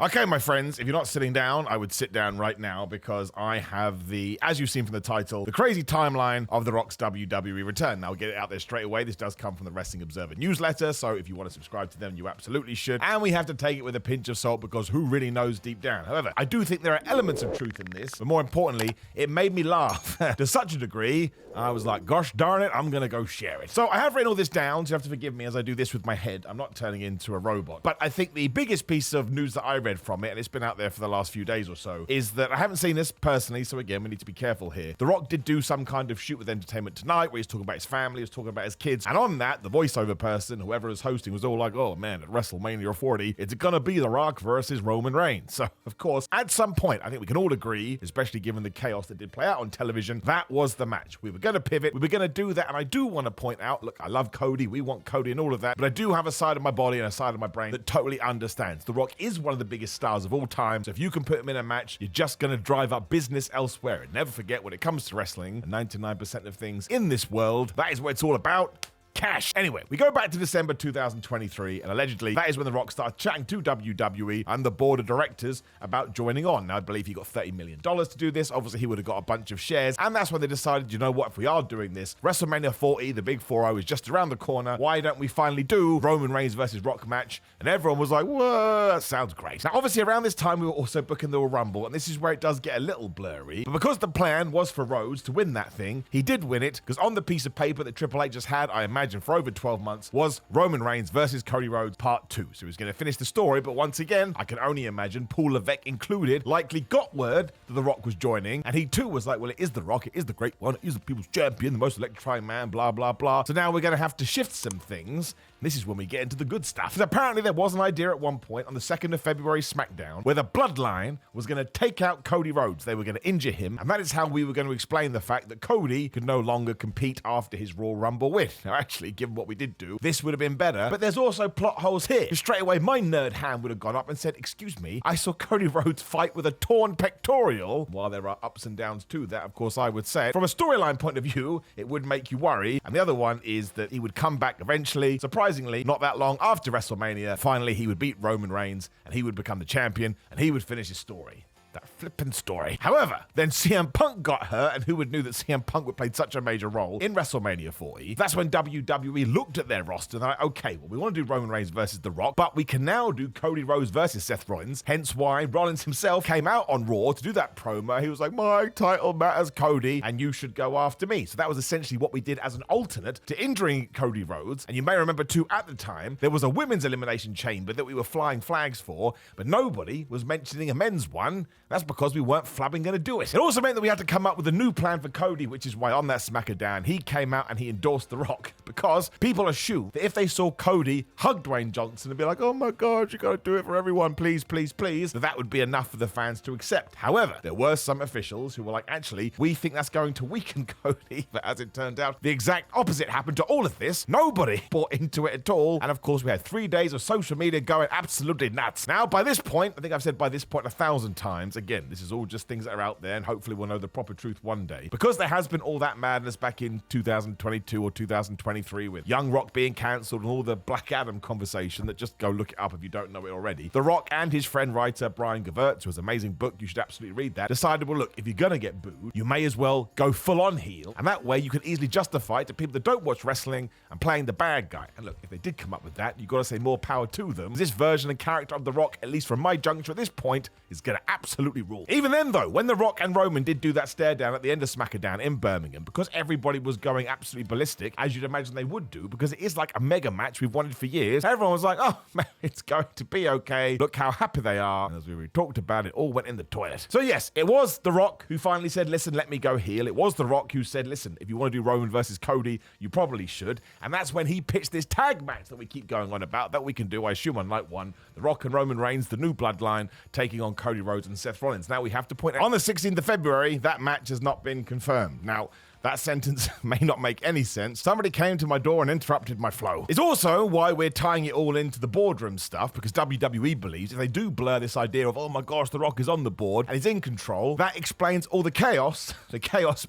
Okay, my friends, if you're not sitting down, I would sit down right now because I have as you've seen from the title, the crazy timeline of The Rock's WWE return. Now, I'll get it out there straight away. This does come from the Wrestling Observer newsletter, so if you want to subscribe to them, you absolutely should. And we have to take it with a pinch of salt because who really knows deep down? However, I do think there are elements of truth in this, but more importantly, it made me laugh to such a degree, I was like, gosh darn it, I'm going to go share it. So I have written all this down, so you have to forgive me as I do this with my head. I'm not turning into a robot. But I think the biggest piece of news that I read from it, and it's been out there for the last few days or so, is that I haven't seen this personally, so again, we need to be careful here. The Rock did do some kind of shoot with Entertainment Tonight where he's talking about his family, he's talking about his kids, and on that, the voiceover person, whoever is hosting, was all like, oh man, at WrestleMania 40, it's gonna be The Rock versus Roman Reigns. So, of course, at some point, I think we can all agree, especially given the chaos that did play out on television, that was the match. We were gonna pivot, we were gonna do that, and I do want to point out, look, I love Cody, we want Cody and all of that, but I do have a side of my body and a side of my brain that totally understands. The Rock is one of the biggest stars of all time, so if you can put him in a match, you're just going to drive up business elsewhere. And never forget, when it comes to wrestling, 99% of things in this world, that is what it's all about. Cash. Anyway, we go back to December 2023, and allegedly that is when The Rock started chatting to WWE and the board of directors about joining on. Now, I believe he got $30 million to do this. Obviously, he would have got a bunch of shares, and that's when they decided, you know what, if we are doing this, WrestleMania 40, the big 4-0 is just around the corner. Why don't we finally do Roman Reigns versus Rock match? And everyone was like, whoa, that sounds great. Now, obviously, around this time, we were also booking the Royal Rumble, and this is where it does get a little blurry. But because the plan was for Rhodes to win that thing, he did win it, because on the piece of paper that Triple H just had, I imagine, for over 12 months, was Roman Reigns versus Cody Rhodes Part 2. So he was going to finish the story, but once again, I can only imagine Paul Levesque included likely got word that The Rock was joining, and he too was like, well, it is The Rock, it is the great one, it is the people's champion, the most electrifying man, blah, blah, blah. So now we're going to have to shift some things. This is when we get into the good stuff. And apparently there was an idea at one point on the 2nd of February SmackDown where the Bloodline was going to take out Cody Rhodes. They were going to injure him, and that is how we were going to explain the fact that Cody could no longer compete after his Royal Rumble win. Now, actually, given what we did do, this would have been better, but there's also plot holes here. Straight away, my nerd hand would have gone up and said, excuse me, I saw Cody Rhodes fight with a torn pectoral. While there are ups and downs to that, of course, I would say, from a storyline point of view, it would make you worry. And the other one is that he would come back eventually. Surprisingly, not that long after WrestleMania, finally he would beat Roman Reigns and he would become the champion and he would finish his story. That flippin' story. However, then CM Punk got hurt, and who would knew that CM Punk would play such a major role in WrestleMania 40? That's when WWE looked at their roster and they're like, okay, well, we want to do Roman Reigns versus The Rock, but we can now do Cody Rhodes versus Seth Rollins, hence why Rollins himself came out on Raw to do that promo. He was like, my title matters, Cody, and you should go after me. So that was essentially what we did as an alternate to injuring Cody Rhodes. And you may remember too, at the time, there was a women's elimination chamber that we were flying flags for, but nobody was mentioning a men's one. That's because we weren't flabbing going to do it. It also meant that we had to come up with a new plan for Cody, which is why on that SmackDown, he came out and he endorsed The Rock, because people assume that if they saw Cody hug Dwayne Johnson and be like, oh my God, you got to do it for everyone, please, please, please, that would be enough for the fans to accept. However, there were some officials who were like, actually, we think that's going to weaken Cody. But as it turned out, the exact opposite happened to all of this. Nobody bought into it at all. And of course, we had 3 days of social media going absolutely nuts. Now, by this point, I think I've said by this point 1,000 times, again, this is all just things that are out there, and hopefully we'll know the proper truth one day. Because there has been all that madness back in 2022 or 2023 with Young Rock being cancelled and all the Black Adam conversation that just go look it up if you don't know it already. The Rock and his friend writer Brian Gewirtz, who has an amazing book, you should absolutely read that, decided, well, look, if you're going to get booed, you may as well go full on heel. And that way you can easily justify it to people that don't watch wrestling and playing the bad guy. And look, if they did come up with that, you've got to say more power to them. This version and character of The Rock, at least from my juncture at this point, is going to absolutely rule. Even then, though, when The Rock and Roman did do that stare down at the end of SmackDown in Birmingham, because everybody was going absolutely ballistic, as you'd imagine they would do, because it is like a mega match we've wanted for years, everyone was like, oh, man, it's going to be okay. Look how happy they are. And as we talked about, it all went in the toilet. So yes, it was The Rock who finally said, listen, let me go heel. It was The Rock who said, listen, if you want to do Roman versus Cody, you probably should. And that's when he pitched this tag match that we keep going on about, that we can do, I assume, on night one. The Rock and Roman Reigns, the new bloodline, taking on Cody Rhodes and Seth Rollins. Now, we have to point out, on the 16th of February, that match has not been confirmed. Now, That sentence may not make any sense. Somebody came to my door and interrupted my flow. It's also why we're tying it all into the boardroom stuff, because WWE believes if they do blur this idea of, oh my gosh, The Rock is on the board and he's in control, that explains all the chaos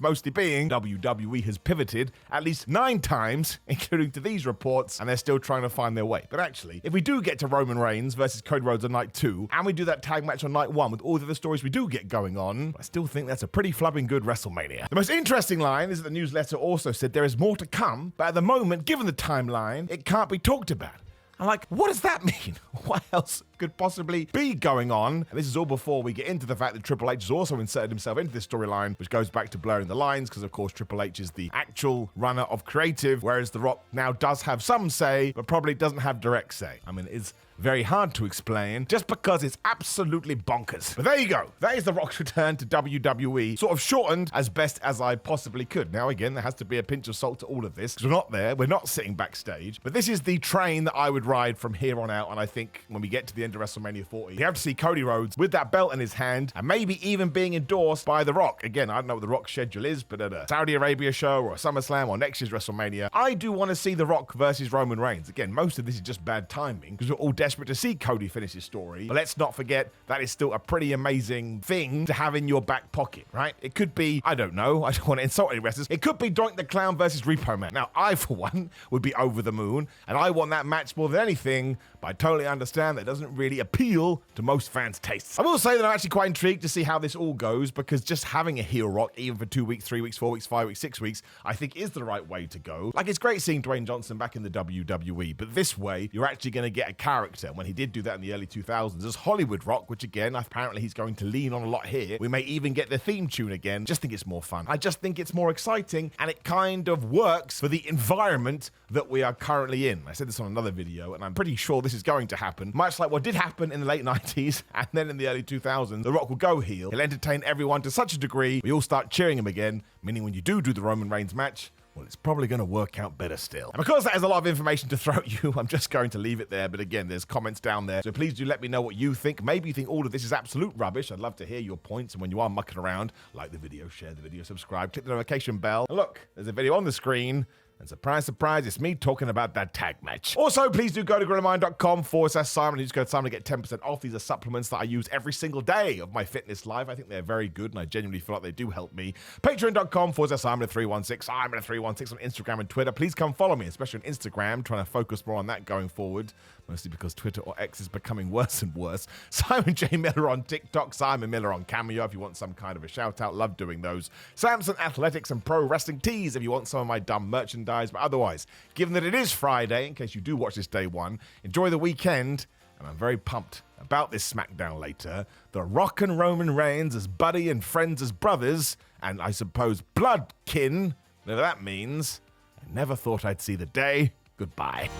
mostly being WWE has pivoted at least 9 times, including to these reports, and they're still trying to find their way. But actually, if we do get to Roman Reigns versus Cody Rhodes on night 2, and we do that tag match on night 1 with all the other stories we do get going on, I still think that's a pretty flubbing good WrestleMania. The most interesting line is that the newsletter also said there is more to come, but at the moment, given the timeline, it can't be talked about. I'm like, what does that mean? What else could possibly be going on? And this is all before we get into the fact that Triple H has also inserted himself into this storyline, which goes back to blurring the lines, because of course Triple H is the actual runner of creative, whereas The Rock now does have some say, but probably doesn't have direct say. I mean, it's very hard to explain just because it's absolutely bonkers. But there you go. That is The Rock's return to WWE, sort of shortened as best as I possibly could. Now, again, there has to be a pinch of salt to all of this, because we're not there. We're not sitting backstage. But this is the train that I would ride from here on out. And I think when we get to the end of WrestleMania 40, you have to see Cody Rhodes with that belt in his hand and maybe even being endorsed by The Rock. Again, I don't know what The Rock's schedule is, but at a Saudi Arabia show or a SummerSlam or next year's WrestleMania, I do want to see The Rock versus Roman Reigns. Again, most of this is just bad timing because we're all desperate to see Cody finish his story. But let's not forget that is still a pretty amazing thing to have in your back pocket, right? It could be, I don't know, I don't want to insult any wrestlers. It could be Doink the Clown versus Repo Man. Now, I, for one, would be over the moon, and I want that match more than anything, but I totally understand that it doesn't really appeal to most fans' tastes. I will say that I'm actually quite intrigued to see how this all goes, because just having a heel Rock, even for 2 weeks, 3 weeks, 4 weeks, 5 weeks, 6 weeks, I think is the right way to go. Like, it's great seeing Dwayne Johnson back in the WWE, but this way, you're actually going to get a character. When he did do that in the early 2000s as Hollywood Rock, which again, apparently he's going to lean on a lot here. We may even get the theme tune again. Just think it's more fun. I just think it's more exciting, and it kind of works for the environment that we are currently in. I said this on another video, and I'm pretty sure this is going to happen. Much like what did happen in the late 90s and then in the early 2000s, The Rock will go heel. He'll entertain everyone to such a degree, we all start cheering him again, meaning when you do the Roman Reigns match, well, it's probably going to work out better still. And because that is a lot of information to throw at you, I'm just going to leave it there. But again, there's comments down there, so please do let me know what you think. Maybe you think all of this is absolute rubbish. I'd love to hear your points. And when you are mucking around, like the video, share the video, subscribe, click the notification bell. And look, there's a video on the screen. And surprise, surprise, it's me talking about that tag match. Also, please do go to wrestlemania.com/Simon. You just go to Simon to get 10% off. These are supplements that I use every single day of my fitness life. I think they're very good, and I genuinely feel like they do help me. Patreon.com/Simon316. Simon316 on Instagram and Twitter. Please come follow me, especially on Instagram. Trying to focus more on that going forward, mostly because Twitter or X is becoming worse and worse. Simon J. Miller on TikTok. Simon Miller on Cameo if you want some kind of a shout out. Love doing those. Samson Athletics and Pro Wrestling Tees if you want some of my dumb merchandise. But otherwise, given that it is Friday, in case you do watch this day one, enjoy the weekend, and I'm very pumped about this SmackDown later. The Rock and Roman Reigns as buddy and friends as brothers, and I suppose blood kin, whatever that means. I never thought I'd see the day. Goodbye.